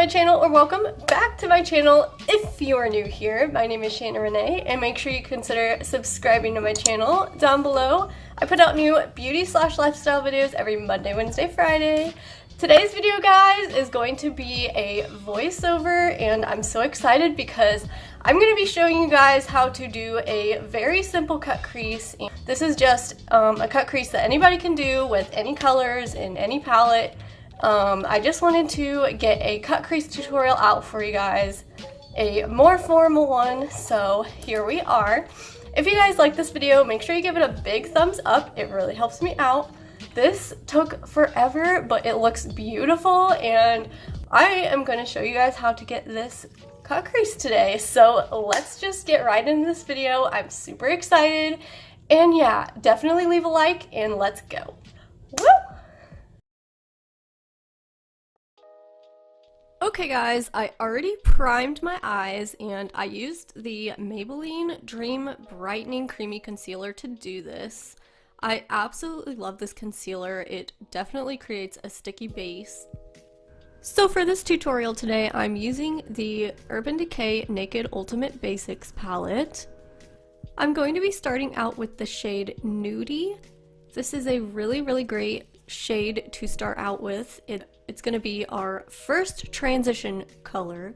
channel, or welcome back to my channel if you are new here. My name is Shana Renee, and make sure you consider subscribing to my channel down below. I put out new beauty/lifestyle videos every Monday, Wednesday, Friday. Today's video, guys, is going to be a voiceover, and I'm so excited because I'm going to be showing you guys how to do a very simple cut crease. This is just a cut crease that anybody can do with any colors in any palette. I just wanted to get a cut crease tutorial out for you guys, a more formal one, so here we are. If you guys like this video, make sure you give it a big thumbs up. It really helps me out. This took forever, but it looks beautiful, and I am going to show you guys how to get this cut crease today. So let's just get right into this video. I'm super excited, and yeah, definitely leave a like and let's go. Woo! Okay guys, I already primed my eyes and I used the Maybelline Dream Brightening Creamy Concealer to do this. I absolutely love this concealer. It definitely creates a sticky base. So for this tutorial today, I'm using the Urban Decay Naked Ultimate Basics palette. I'm going to be starting out with the shade Nudie. This is a really great shade to start out with. It's going to be our first transition color.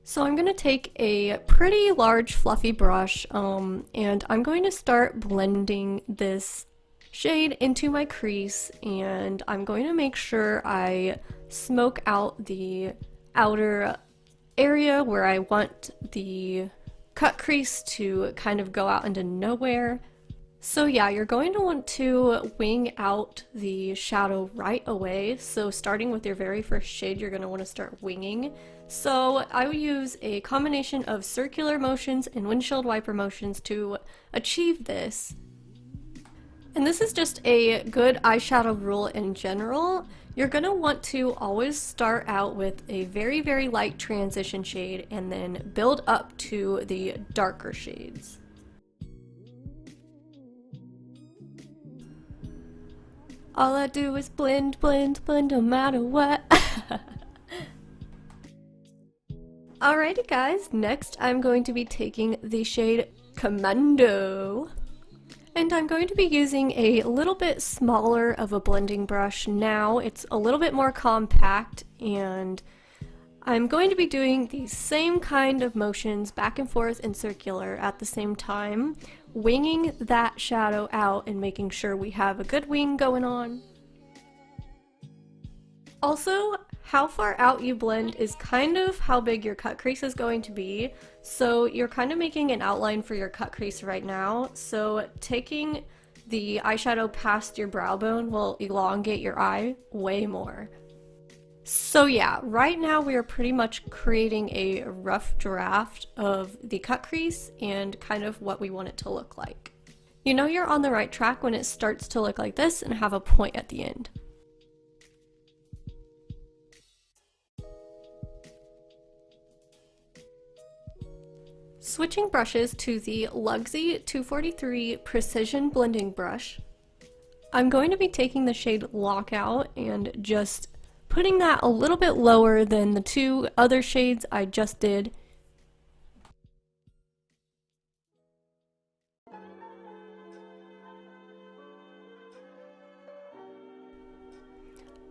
So I'm going to take a pretty large fluffy brush and I'm going to start blending this shade into my crease, and I'm going to make sure I smoke out the outer area where I want the cut crease to kind of go out into nowhere. So yeah, you're going to want to wing out the shadow right away. So starting with your very first shade, you're going to want to start winging. So I will use a combination of circular motions and windshield wiper motions to achieve this. And this is just a good eyeshadow rule in general. You're going to want to always start out with a very light transition shade and then build up to the darker shades. All I do is blend no matter what. Alrighty guys, next I'm going to be taking the shade Commando. And I'm going to be using a little bit smaller of a blending brush now. It's a little bit more compact, and I'm going to be doing the same kind of motions back and forth and circular at the same time, winging that shadow out and making sure we have a good wing going on. Also, how far out you blend is kind of how big your cut crease is going to be. So you're kind of making an outline for your cut crease right now. So taking the eyeshadow past your brow bone will elongate your eye way more. So yeah, right now we are pretty much creating a rough draft of the cut crease and kind of what we want it to look like. You know you're on the right track when it starts to look like this and have a point at the end. Switching brushes to the Luxie 243 Precision Blending Brush, I'm going to be taking the shade Lockout and just putting that a little bit lower than the two other shades I just did.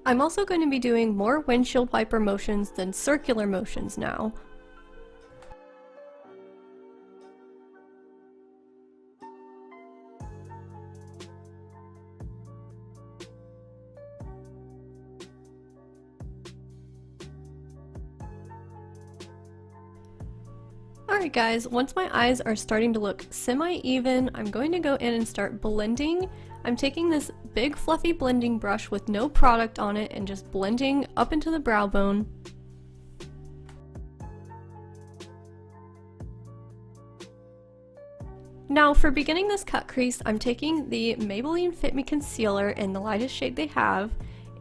I'm also going to be doing more windshield wiper motions than circular motions now. Alright guys, once my eyes are starting to look semi-even, I'm going to go in and start blending. I'm taking this big fluffy blending brush with no product on it and just blending up into the brow bone. Now for beginning this cut crease, I'm taking the Maybelline Fit Me Concealer in the lightest shade they have,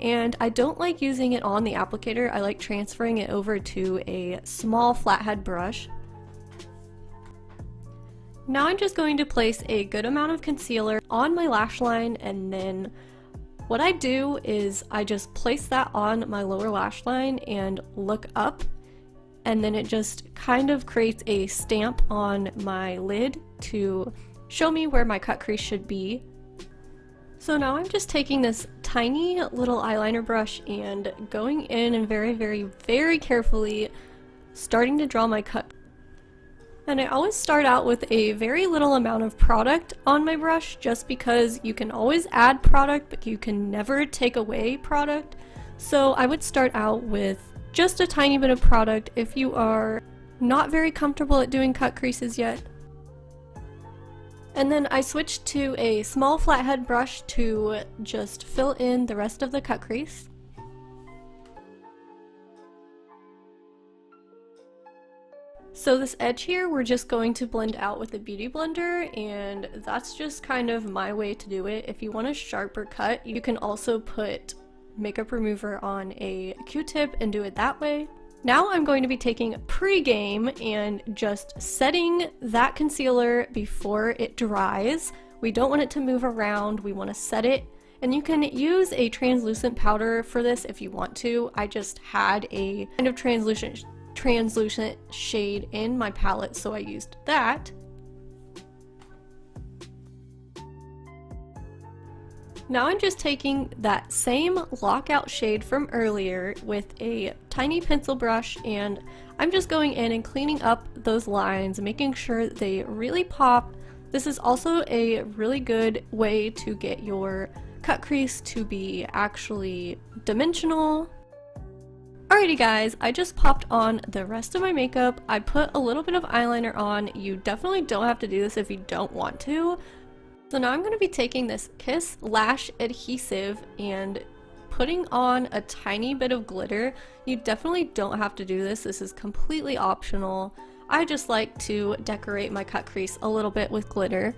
and I don't like using it on the applicator. I like transferring it over to a small flathead brush. Now I'm just going to place a good amount of concealer on my lash line and then what I do is I just place that on my lower lash line and look up, and then it just kind of creates a stamp on my lid to show me where my cut crease should be. So now I'm just taking this tiny little eyeliner brush and going in and very carefully starting to draw my cut. And I always start out with a very little amount of product on my brush, just because you can always add product, but you can never take away product. So I would start out with just a tiny bit of product if you are not very comfortable at doing cut creases yet. And then I switched to a small flathead brush to just fill in the rest of the cut crease. So this edge here, we're just going to blend out with a beauty blender, and that's just kind of my way to do it. If you want a sharper cut, you can also put makeup remover on a Q-tip and do it that way. Now I'm going to be taking pre-game and just setting that concealer before it dries. We don't want it to move around, we want to set it. And you can use a translucent powder for this if you want to. I just had a kind of translucent shade in my palette, so I used that. Now I'm just taking that same lockout shade from earlier with a tiny pencil brush, and I'm just going in and cleaning up those lines, making sure they really pop. This is also a really good way to get your cut crease to be actually dimensional. Alrighty guys, I just popped on the rest of my makeup. I put a little bit of eyeliner on. You definitely don't have to do this if you don't want to. So now I'm going to be taking this Kiss Lash Adhesive and putting on a tiny bit of glitter. You definitely don't have to do this. This is completely optional. I just like to decorate my cut crease a little bit with glitter.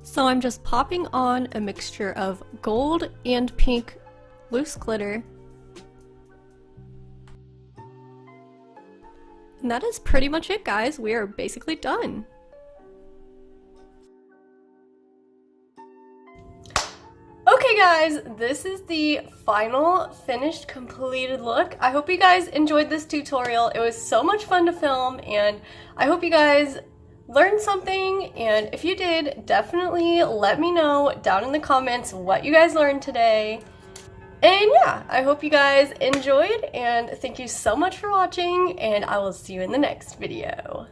So I'm just popping on a mixture of gold and pink loose glitter. And that is pretty much it, guys. We are basically done. Okay guys, this is the final finished completed look. I hope you guys enjoyed this tutorial. It was so much fun to film, and I hope you guys learned something, and if you did, definitely let me know down in the comments what you guys learned today. And yeah, I hope you guys enjoyed, and thank you so much for watching, and I will see you in the next video.